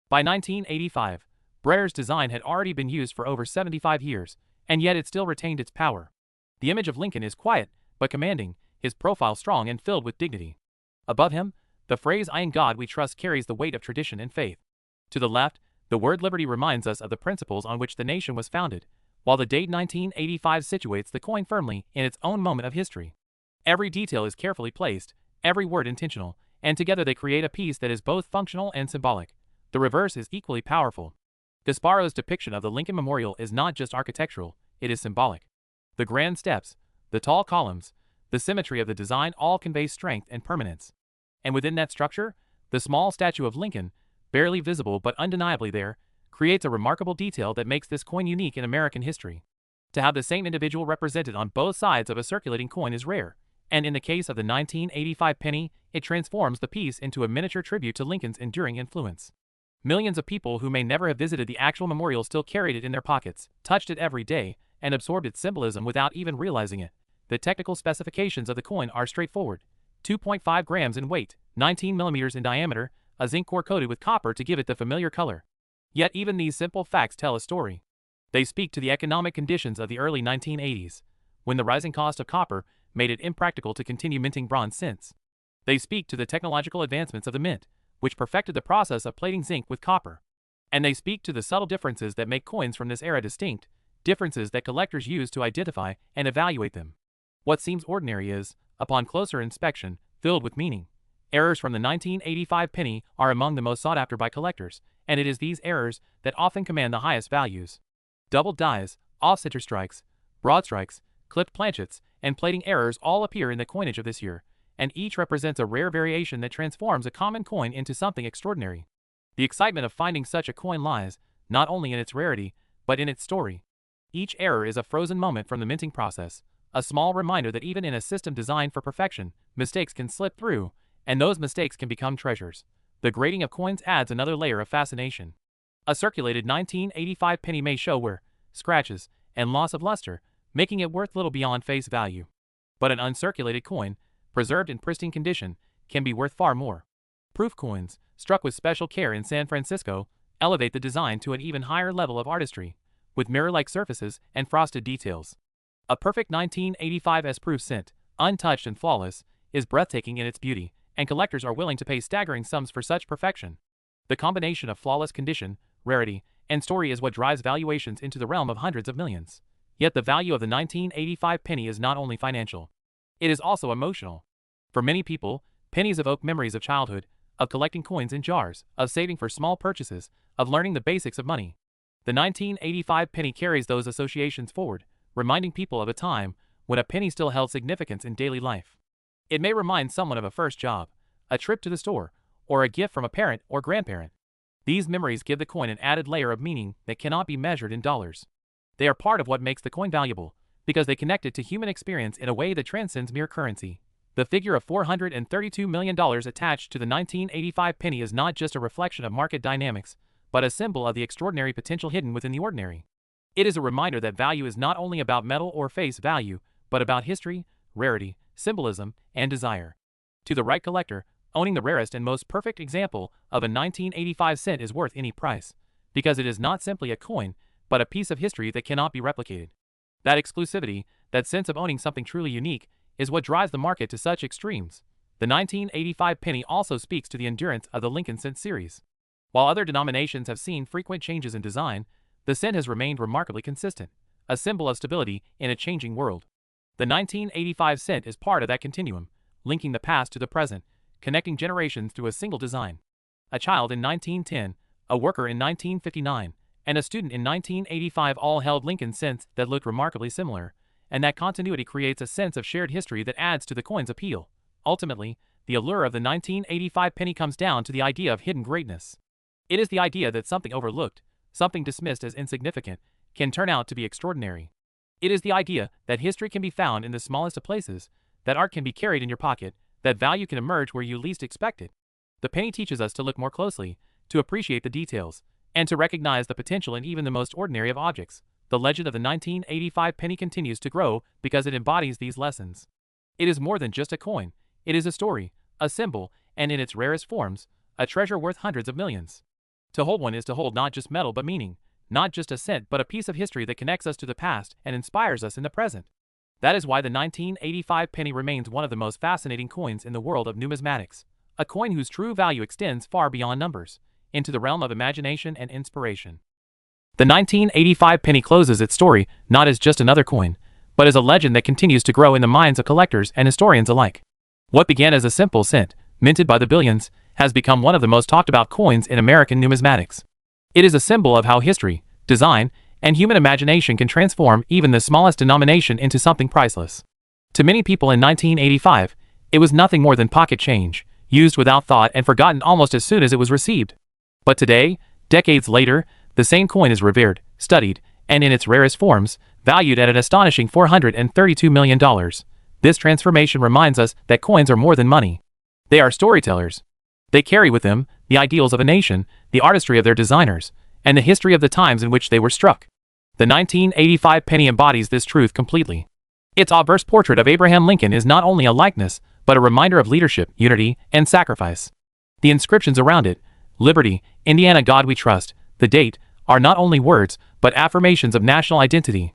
By 1985, Brer's design had already been used for over 75 years, and yet it still retained its power. The image of Lincoln is quiet, but commanding, his profile strong and filled with dignity. Above him, the phrase "I in God we trust" carries the weight of tradition and faith. To the left, the word liberty reminds us of the principles on which the nation was founded, while the date 1985 situates the coin firmly in its own moment of history. Every detail is carefully placed, every word intentional, and together they create a piece that is both functional and symbolic. The reverse is equally powerful. Gasparo's depiction of the Lincoln Memorial is not just architectural, it is symbolic. The grand steps, the tall columns, The symmetry of the design all conveys strength and permanence. And within that structure, the small statue of Lincoln, barely visible but undeniably there, creates a remarkable detail that makes this coin unique in American history. To have the same individual represented on both sides of a circulating coin is rare, and in the case of the 1985 penny, it transforms the piece into a miniature tribute to Lincoln's enduring influence. Millions of people who may never have visited the actual memorial still carried it in their pockets, touched it every day, and absorbed its symbolism without even realizing it. The technical specifications of the coin are straightforward. 2.5 grams in weight, 19 millimeters in diameter, a zinc core coated with copper to give it the familiar color. Yet even these simple facts tell a story. They speak to the economic conditions of the early 1980s, when the rising cost of copper made it impractical to continue minting bronze since. They speak to the technological advancements of the mint, which perfected the process of plating zinc with copper. And they speak to the subtle differences that make coins from this era distinct, differences that collectors use to identify and evaluate them. What seems ordinary is, upon closer inspection, filled with meaning. Errors from the 1985 penny are among the most sought after by collectors, and it is these errors that often command the highest values. Doubled dies, off-center strikes, broad strikes, clipped planchets, and plating errors all appear in the coinage of this year, and each represents a rare variation that transforms a common coin into something extraordinary. The excitement of finding such a coin lies, not only in its rarity, but in its story. Each error is a frozen moment from the minting process, a small reminder that even in a system designed for perfection, mistakes can slip through, and those mistakes can become treasures. The grading of coins adds another layer of fascination. A circulated 1985 penny may show wear, scratches, and loss of luster, making it worth little beyond face value. But an uncirculated coin, preserved in pristine condition, can be worth far more. Proof coins, struck with special care in San Francisco, elevate the design to an even higher level of artistry, with mirror-like surfaces and frosted details. A perfect 1985 proof cent, untouched and flawless, is breathtaking in its beauty, and collectors are willing to pay staggering sums for such perfection. The combination of flawless condition, rarity, and story is what drives valuations into the realm of hundreds of millions. Yet the value of the 1985 penny is not only financial. It is also emotional. For many people, pennies evoke memories of childhood, of collecting coins in jars, of saving for small purchases, of learning the basics of money. The 1985 penny carries those associations forward, reminding people of a time when a penny still held significance in daily life. It may remind someone of a first job, a trip to the store, or a gift from a parent or grandparent. These memories give the coin an added layer of meaning that cannot be measured in dollars. They are part of what makes the coin valuable, because they connect it to human experience in a way that transcends mere currency. The figure of $432 million attached to the 1985 penny is not just a reflection of market dynamics, but a symbol of the extraordinary potential hidden within the ordinary. It is a reminder that value is not only about metal or face value, but about history, rarity, symbolism, and desire. To the right collector, owning the rarest and most perfect example of a 1985 cent is worth any price, because it is not simply a coin, but a piece of history that cannot be replicated. That exclusivity, that sense of owning something truly unique, is what drives the market to such extremes. The 1985 penny also speaks to the endurance of the Lincoln cent series. While other denominations have seen frequent changes in design, the cent has remained remarkably consistent, a symbol of stability in a changing world. The 1985 cent is part of that continuum, linking the past to the present, connecting generations through a single design. A child in 1910, a worker in 1959, and a student in 1985 all held Lincoln cents that looked remarkably similar, and that continuity creates a sense of shared history that adds to the coin's appeal. Ultimately, the allure of the 1985 penny comes down to the idea of hidden greatness. It is the idea that something overlooked, something dismissed as insignificant, can turn out to be extraordinary. It is the idea that history can be found in the smallest of places, that art can be carried in your pocket, that value can emerge where you least expect it. The penny teaches us to look more closely, to appreciate the details, and to recognize the potential in even the most ordinary of objects. The legend of the 1985 penny continues to grow because it embodies these lessons. It is more than just a coin. It is a story, a symbol, and in its rarest forms, a treasure worth hundreds of millions. To hold one is to hold not just metal but meaning, not just a cent but a piece of history that connects us to the past and inspires us in the present. That is why the 1985 penny remains one of the most fascinating coins in the world of numismatics, a coin whose true value extends far beyond numbers, into the realm of imagination and inspiration. The 1985 penny closes its story not as just another coin, but as a legend that continues to grow in the minds of collectors and historians alike. What began as a simple cent, minted by the billions, has become one of the most talked about coins in American numismatics. It is a symbol of how history, design, and human imagination can transform even the smallest denomination into something priceless. To many people in 1985, it was nothing more than pocket change, used without thought and forgotten almost as soon as it was received. But today, decades later, the same coin is revered, studied, and in its rarest forms, valued at an astonishing $432 million. This transformation reminds us that coins are more than money. They are storytellers. They carry with them the ideals of a nation, the artistry of their designers, and the history of the times in which they were struck. The 1985 penny embodies this truth completely. Its obverse portrait of Abraham Lincoln is not only a likeness, but a reminder of leadership, unity, and sacrifice. The inscriptions around it, Liberty, Indiana, God We Trust, the date, are not only words, but affirmations of national identity.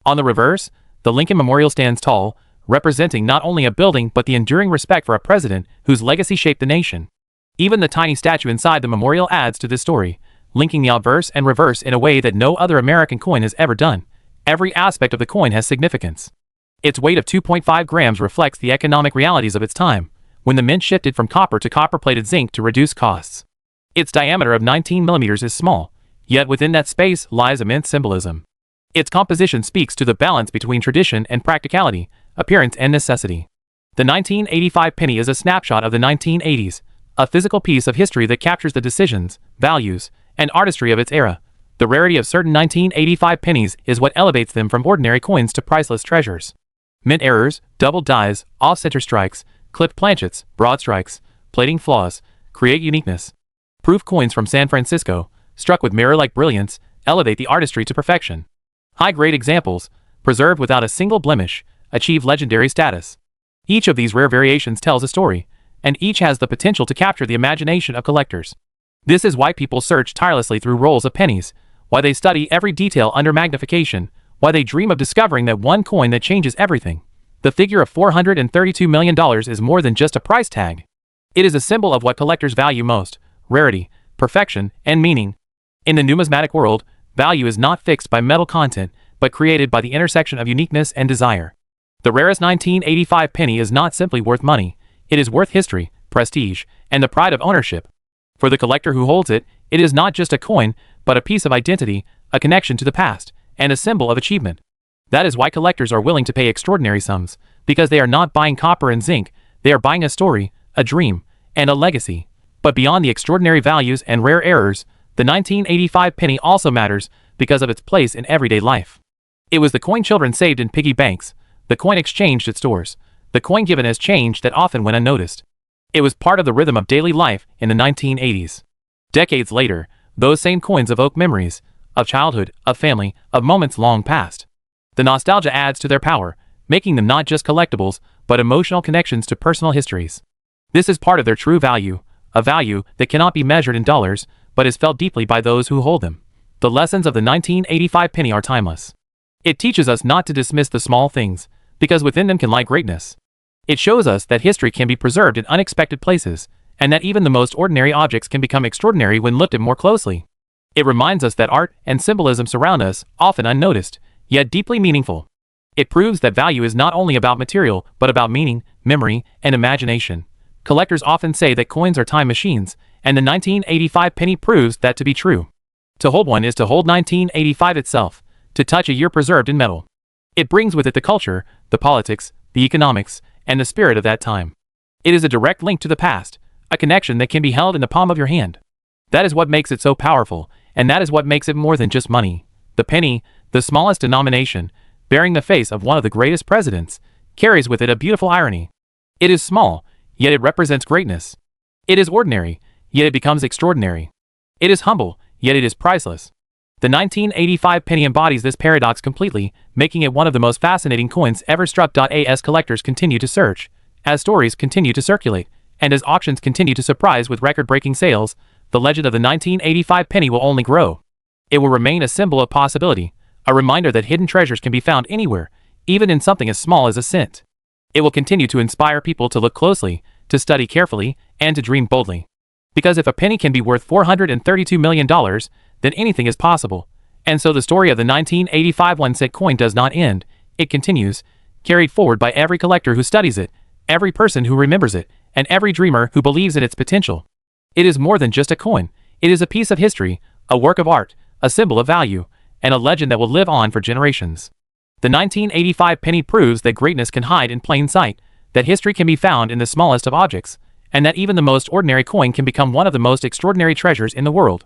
On the reverse, the Lincoln Memorial stands tall, representing not only a building but the enduring respect for a president whose legacy shaped the nation. Even the tiny statue inside the memorial adds to this story, linking the obverse and reverse in a way that no other American coin has ever done. Every aspect of the coin has significance. Its weight of 2.5 grams reflects the economic realities of its time, when the mint shifted from copper to copper-plated zinc to reduce costs. Its diameter of 19 millimeters is small, yet within that space lies immense symbolism. Its composition speaks to the balance between tradition and practicality, appearance and necessity. The 1985 penny is a snapshot of the 1980s, a physical piece of history that captures the decisions, values, and artistry of its era. The rarity of certain 1985 pennies is what elevates them from ordinary coins to priceless treasures. Mint errors, double dies, off-center strikes, clipped planchets, broad strikes, plating flaws, create uniqueness. Proof coins from San Francisco, struck with mirror-like brilliance, elevate the artistry to perfection. High-grade examples, preserved without a single blemish, achieve legendary status. Each of these rare variations tells a story, and each has the potential to capture the imagination of collectors. This is why people search tirelessly through rolls of pennies, why they study every detail under magnification, why they dream of discovering that one coin that changes everything. The figure of $432 million is more than just a price tag. It is a symbol of what collectors value most: rarity, perfection, and meaning. In the numismatic world, value is not fixed by metal content, but created by the intersection of uniqueness and desire. The rarest 1985 penny is not simply worth money, it is worth history, prestige, and the pride of ownership. For the collector who holds it, it is not just a coin, but a piece of identity, a connection to the past, and a symbol of achievement. That is why collectors are willing to pay extraordinary sums, because they are not buying copper and zinc, they are buying a story, a dream, and a legacy. But beyond the extraordinary values and rare errors, the 1985 penny also matters because of its place in everyday life. It was the coin children saved in piggy banks, the coin exchanged at stores, the coin given as change that often went unnoticed. It was part of the rhythm of daily life in the 1980s. Decades later, those same coins evoke memories of childhood, of family, of moments long past. The nostalgia adds to their power, making them not just collectibles, but emotional connections to personal histories. This is part of their true value, a value that cannot be measured in dollars, but is felt deeply by those who hold them. The lessons of the 1985 penny are timeless. It teaches us not to dismiss the small things, because within them can lie greatness. It shows us that history can be preserved in unexpected places, and that even the most ordinary objects can become extraordinary when looked at more closely. It reminds us that art and symbolism surround us, often unnoticed, yet deeply meaningful. It proves that value is not only about material, but about meaning, memory, and imagination. Collectors often say that coins are time machines, and the 1985 penny proves that to be true. To hold one is to hold 1985 itself, to touch a year preserved in metal. It brings with it the culture, the politics, the economics, and the spirit of that time. It is a direct link to the past, a connection that can be held in the palm of your hand. That is what makes it so powerful, and that is what makes it more than just money. The penny, the smallest denomination, bearing the face of one of the greatest presidents, carries with it a beautiful irony. It is small, yet it represents greatness. It is ordinary, yet it becomes extraordinary. It is humble, yet it is priceless. The 1985 penny embodies this paradox completely, making it one of the most fascinating coins ever struck. As collectors continue to search, as stories continue to circulate, and as auctions continue to surprise with record-breaking sales, the legend of the 1985 penny will only grow. It will remain a symbol of possibility, a reminder that hidden treasures can be found anywhere, even in something as small as a cent. It will continue to inspire people to look closely, to study carefully, and to dream boldly. Because if a penny can be worth $432 million, then anything is possible. And so the story of the 1985 1-cent coin does not end, it continues, carried forward by every collector who studies it, every person who remembers it, and every dreamer who believes in its potential. It is more than just a coin, it is a piece of history, a work of art, a symbol of value, and a legend that will live on for generations. The 1985 penny proves that greatness can hide in plain sight, that history can be found in the smallest of objects, and that even the most ordinary coin can become one of the most extraordinary treasures in the world.